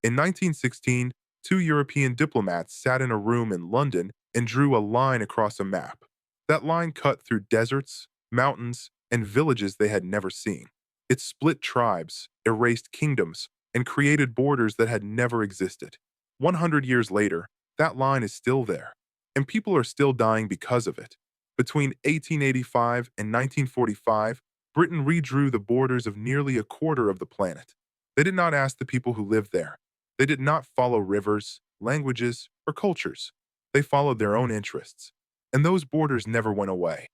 In 1916, two European diplomats sat in a room in London and drew a line across a map. That line cut through deserts, mountains, and villages they had never seen. It split tribes, erased kingdoms, and created borders that had never existed. 100 years later, that line is still there, and people are still dying because of it. Between 1885 and 1945, Britain redrew the borders of nearly a quarter of the planet. They did not ask the people who lived there. They did not follow rivers, languages, or cultures. They followed their own interests. And those borders never went away.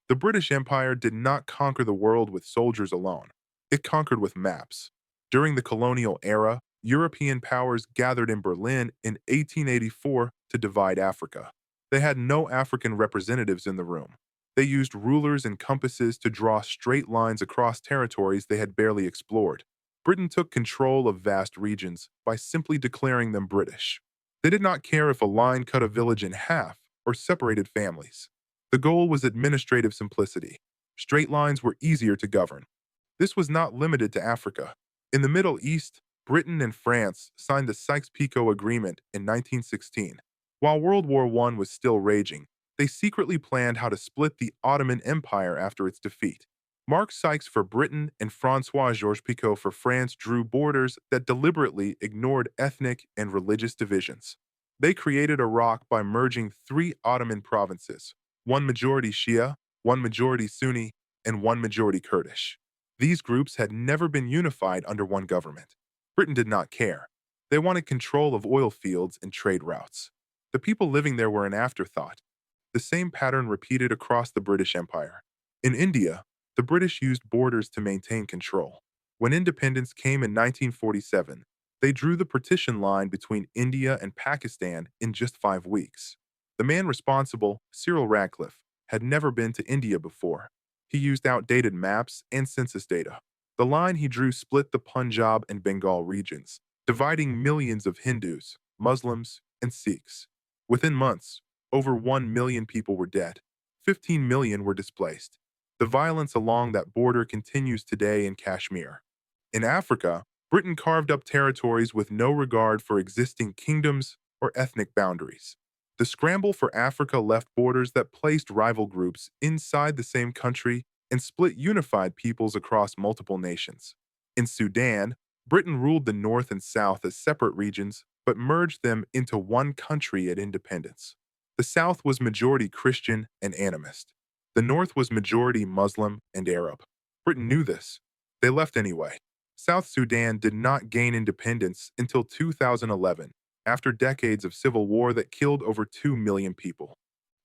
The British Empire did not conquer the world with soldiers alone. It conquered with maps. During the colonial era, European powers gathered in Berlin in 1884 to divide Africa. They had no African representatives in the room. They used rulers and compasses to draw straight lines across territories they had barely explored. Britain took control of vast regions by simply declaring them British. They did not care if a line cut a village in half or separated families. The goal was administrative simplicity. Straight lines were easier to govern. This was not limited to Africa. In the Middle East, Britain and France signed the Sykes-Picot Agreement in 1916. While World War I was still raging, they secretly planned how to split the Ottoman Empire after its defeat. Mark Sykes for Britain and François-Georges Picot for France drew borders that deliberately ignored ethnic and religious divisions. They created Iraq by merging three Ottoman provinces, one majority Shia, one majority Sunni, and one majority Kurdish. These groups had never been unified under one government. Britain did not care. They wanted control of oil fields and trade routes. The people living there were an afterthought. The same pattern repeated across the British Empire. In India, the British used borders to maintain control. When independence came in 1947, they drew the partition line between India and Pakistan in just 5 weeks. The man responsible, Cyril Radcliffe, had never been to India before. He used outdated maps and census data. The line he drew split the Punjab and Bengal regions, dividing millions of Hindus, Muslims, and Sikhs. Within months, over 1 million people were dead. 15 million were displaced. The violence along that border continues today in Kashmir. In Africa, Britain carved up territories with no regard for existing kingdoms or ethnic boundaries. The scramble for Africa left borders that placed rival groups inside the same country and split unified peoples across multiple nations. In Sudan, Britain ruled the north and south as separate regions but merged them into one country at independence. The south was majority Christian and animist. The north was majority Muslim and Arab. Britain knew this. They left anyway. South Sudan did not gain independence until 2011, after decades of civil war that killed over 2 million people.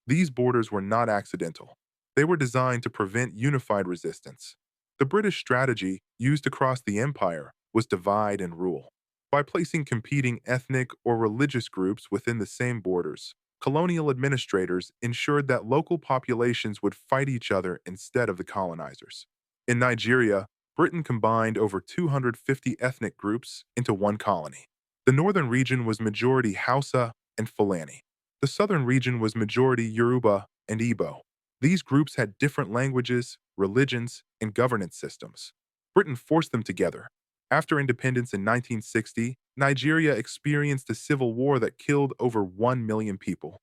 These borders were not accidental. They were designed to prevent unified resistance. The British strategy used across the empire was divide and rule. By placing competing ethnic or religious groups within the same borders, colonial administrators ensured that local populations would fight each other instead of the colonizers. In Nigeria, Britain combined over 250 ethnic groups into one colony. The northern region was majority Hausa and Fulani. The southern region was majority Yoruba and Igbo. These groups had different languages, religions, and governance systems. Britain forced them together. After independence in 1960, Nigeria experienced a civil war that killed over 1 million people.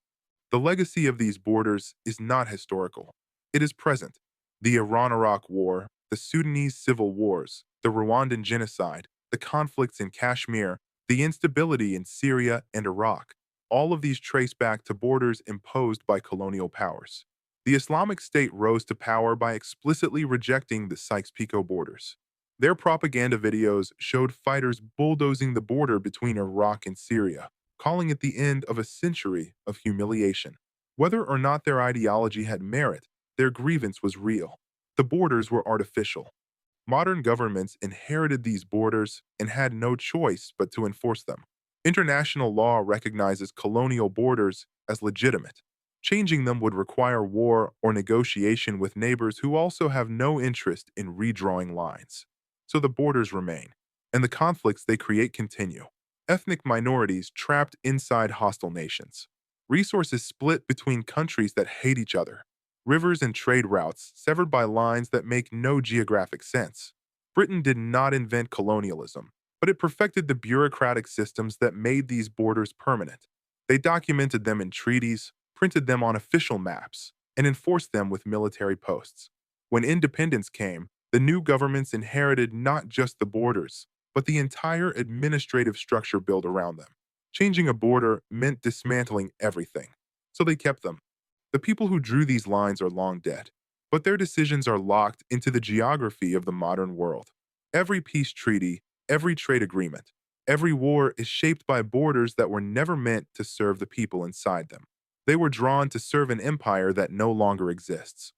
The legacy of these borders is not historical. It is present. The Iran-Iraq War, the Sudanese civil wars, the Rwandan genocide, the conflicts in Kashmir, the instability in Syria and Iraq, all of these trace back to borders imposed by colonial powers. The Islamic State rose to power by explicitly rejecting the Sykes-Picot borders. Their propaganda videos showed fighters bulldozing the border between Iraq and Syria, calling it the end of a century of humiliation. Whether or not their ideology had merit, their grievance was real. The borders were artificial. Modern governments inherited these borders and had no choice but to enforce them. International law recognizes colonial borders as legitimate. Changing them would require war or negotiation with neighbors who also have no interest in redrawing lines. So the borders remain, and the conflicts they create continue. Ethnic minorities trapped inside hostile nations. Resources split between countries that hate each other. Rivers and trade routes severed by lines that make no geographic sense. Britain did not invent colonialism. but it perfected the bureaucratic systems that made these borders permanent. They documented them in treaties, printed them on official maps, and enforced them with military posts. When independence came, the new governments inherited not just the borders, but the entire administrative structure built around them. Changing a border meant dismantling everything, so they kept them. The people who drew these lines are long dead, but their decisions are locked into the geography of the modern world. Every peace treaty, every trade agreement, every war is shaped by borders that were never meant to serve the people inside them. They were drawn to serve an empire that no longer exists.